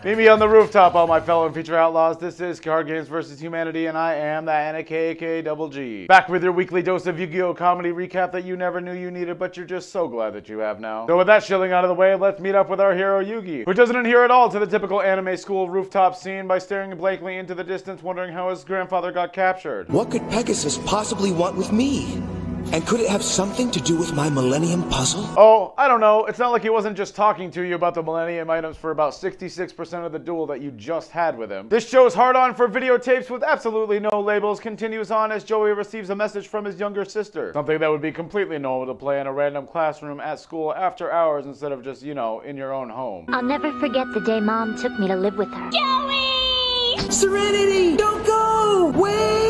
Meet me on the rooftop, all my fellow feature outlaws. This is Card Games vs. Humanity, and I am the Anna Double G. Back with your weekly dose of Yu-Gi-Oh! Comedy recap that you never knew you needed, but you're just so glad that you have now. So with that shilling out of the way, let's meet up with our hero Yugi, who doesn't adhere at all to the typical anime school rooftop scene by staring blankly into the distance, wondering how his grandfather got captured. What could Pegasus possibly want with me? And could it have something to do with my Millennium Puzzle? Oh, I don't know. It's not like he wasn't just talking to you about the Millennium items for about 66% of the duel that you just had with him. This show's hard on for videotapes with absolutely no labels continues on as Joey receives a message from his younger sister. Something that would be completely normal to play in a random classroom at school after hours instead of just, you know, in your own home. I'll never forget the day Mom took me to live with her. Joey! Serenity! Don't go! Wait!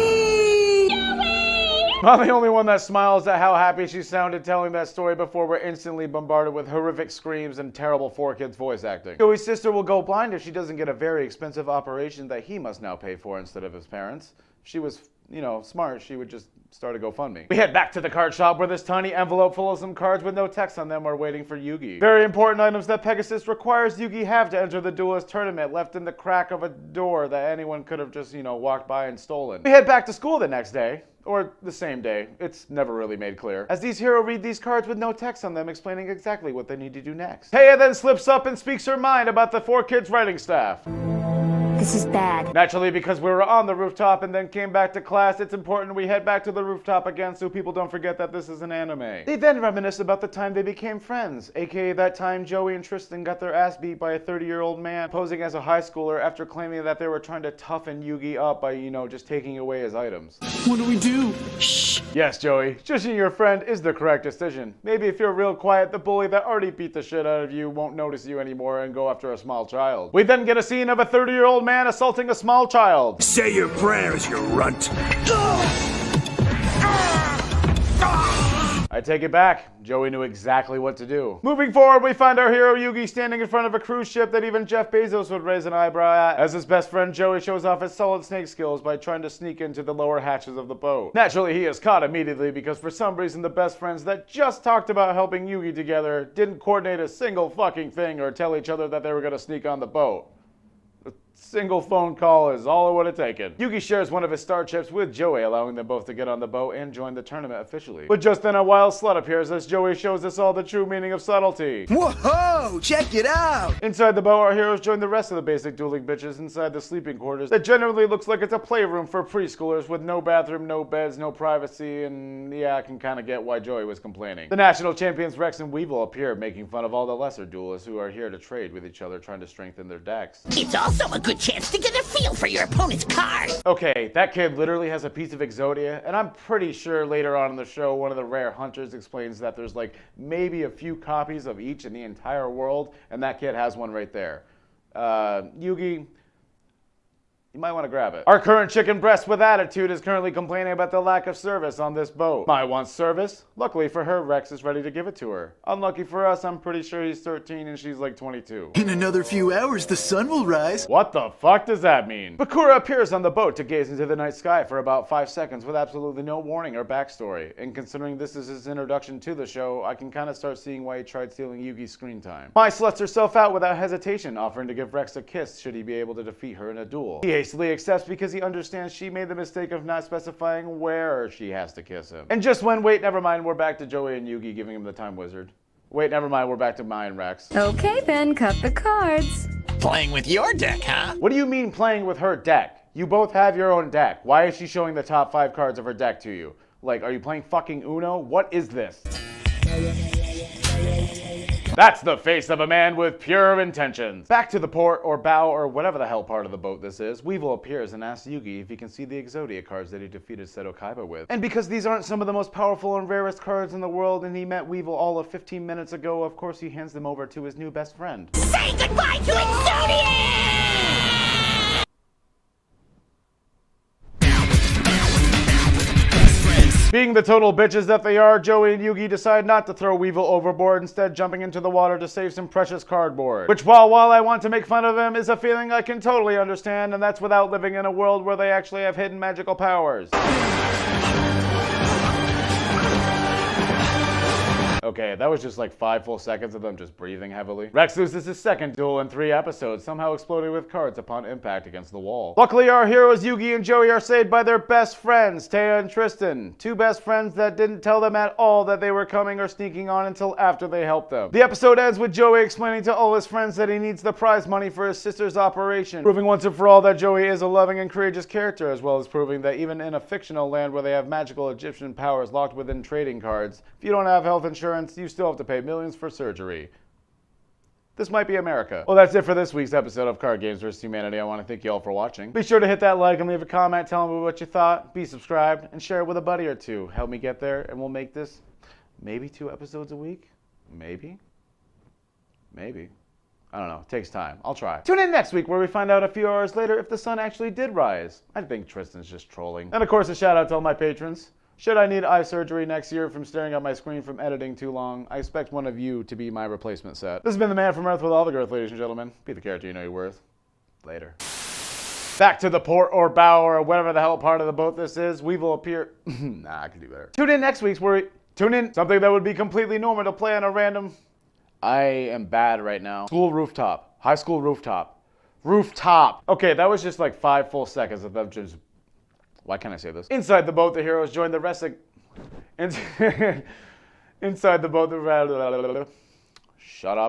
I'm the only one that smiles at how happy she sounded telling that story before we're instantly bombarded with horrific screams and terrible 4Kids voice acting. Joey's sister will go blind if she doesn't get a very expensive operation that he must now pay for instead of his parents. If she was, you know, smart, she would just start a GoFundMe. We head back to the card shop where this tiny envelope full of some cards with no text on them are waiting for Yugi. Very important items that Pegasus requires Yugi have to enter the Duelist tournament, left in the crack of a door that anyone could have just, you know, walked by and stolen. We head back to school the next day. Or the same day. It's never really made clear. As these heroes read these cards with no text on them explaining exactly what they need to do next. Taya then slips up and speaks her mind about the 4Kids writing staff. This is bad. Naturally, because we were on the rooftop and then came back to class, it's important we head back to the rooftop again so people don't forget that this is an anime. They then reminisce about the time they became friends, aka that time Joey and Tristan got their ass beat by a 30-year-old man posing as a high schooler after claiming that they were trying to toughen Yugi up by, you know, just taking away his items. What do we do? Shh! Yes, Joey, shushing your friend is the correct decision. Maybe if you're real quiet, the bully that already beat the shit out of you won't notice you anymore and go after a small child. We then get a scene of a 30-year-old man assaulting a small child. Say your prayers, you runt. I take it back. Joey knew exactly what to do. Moving forward, we find our hero Yugi standing in front of a cruise ship that even Jeff Bezos would raise an eyebrow at, as his best friend Joey shows off his solid snake skills by trying to sneak into the lower hatches of the boat. Naturally, he is caught immediately because for some reason the best friends that just talked about helping Yugi together didn't coordinate a single fucking thing or tell each other that they were gonna sneak on the boat. Single phone call is all it would have taken. Yugi shares one of his star chips with Joey, allowing them both to get on the boat and join the tournament officially. But just then a wild slut appears as Joey shows us all the true meaning of subtlety. Whoa! Check it out! Inside the boat, our heroes join the rest of the basic dueling bitches inside the sleeping quarters that generally looks like it's a playroom for preschoolers with no bathroom, no beds, no privacy, and yeah, I can kind of get why Joey was complaining. The national champions Rex and Weevil appear, making fun of all the lesser duelists who are here to trade with each other, trying to strengthen their decks. It's also a good chance to get a feel for your opponent's card. Okay, that kid literally has a piece of Exodia, and I'm pretty sure later on in the show, one of the rare hunters explains that there's like maybe a few copies of each in the entire world, and that kid has one right there. Yugi, you might want to grab it. Our current chicken breast with attitude is currently complaining about the lack of service on this boat. Mai wants service. Luckily for her, Rex is ready to give it to her. Unlucky for us, I'm pretty sure he's 13 and she's like 22. In another few hours, the sun will rise. What the fuck does that mean? Bakura appears on the boat to gaze into the night sky for about 5 seconds with absolutely no warning or backstory. And considering this is his introduction to the show, I can kind of start seeing why he tried stealing Yugi's screen time. Mai sluts herself out without hesitation, offering to give Rex a kiss should he be able to defeat her in a duel. He hastily accepts because he understands she made the mistake of not specifying where she has to kiss him. And just when, wait, never mind, we're back to Joey and Yugi giving him the time wizard. Wait, never mind, we're back to Mai and Rex. Okay then, cut the cards. Playing with your deck, huh? What do you mean playing with her deck? You both have your own deck. Why is she showing the top 5 cards of her deck to you? Like, are you playing fucking Uno? What is this? That's the face of a man with pure intentions. Back to the port, or bow, or whatever the hell part of the boat this is, Weevil appears and asks Yugi if he can see the Exodia cards that he defeated Seto Kaiba with. And because these aren't some of the most powerful and rarest cards in the world, and he met Weevil all of 15 minutes ago, of course he hands them over to his new best friend. Say goodbye to Exodia! Being the total bitches that they are, Joey and Yugi decide not to throw Weevil overboard, instead jumping into the water to save some precious cardboard. Which while I want to make fun of them, is a feeling I can totally understand, and that's without living in a world where they actually have hidden magical powers. Okay, that was just like 5 full seconds of them just breathing heavily. Rex loses his second duel in 3 episodes, somehow exploding with cards upon impact against the wall. Luckily, our heroes Yugi and Joey are saved by their best friends, Taya and Tristan. 2 best friends that didn't tell them at all that they were coming or sneaking on until after they helped them. The episode ends with Joey explaining to all his friends that he needs the prize money for his sister's operation, proving once and for all that Joey is a loving and courageous character, as well as proving that even in a fictional land where they have magical Egyptian powers locked within trading cards, if you don't have health insurance, you still have to pay millions for surgery. This might be America. Well, that's it for this week's episode of Card Games vs. Humanity. I want to thank you all for watching. Be sure to hit that like and leave a comment telling me what you thought. Be subscribed and share it with a buddy or two. Help me get there, and we'll make this maybe 2 episodes a week. Maybe. I don't know. It takes time. I'll try. Tune in next week where we find out a few hours later if the sun actually did rise. I think Tristan's just trolling. And of course, a shout out to all my patrons. Should I need eye surgery next year from staring at my screen from editing too long, I expect one of you to be my replacement set. This has been the man from Earth with all the girth, ladies and gentlemen. Be the character you know you're worth. Later. Back to the port or bow or whatever the hell part of the boat this is. We will appear. Nah, I can do better. Tune in next week's where we. Tune in. Something that would be completely normal to play on a random. I am bad right now. School rooftop. High school rooftop. Rooftop. Okay, that was just like 5 full seconds of them just. Why can't I say this? Inside the boat, the heroes join the rest of. Inside the boat, the. Shut up.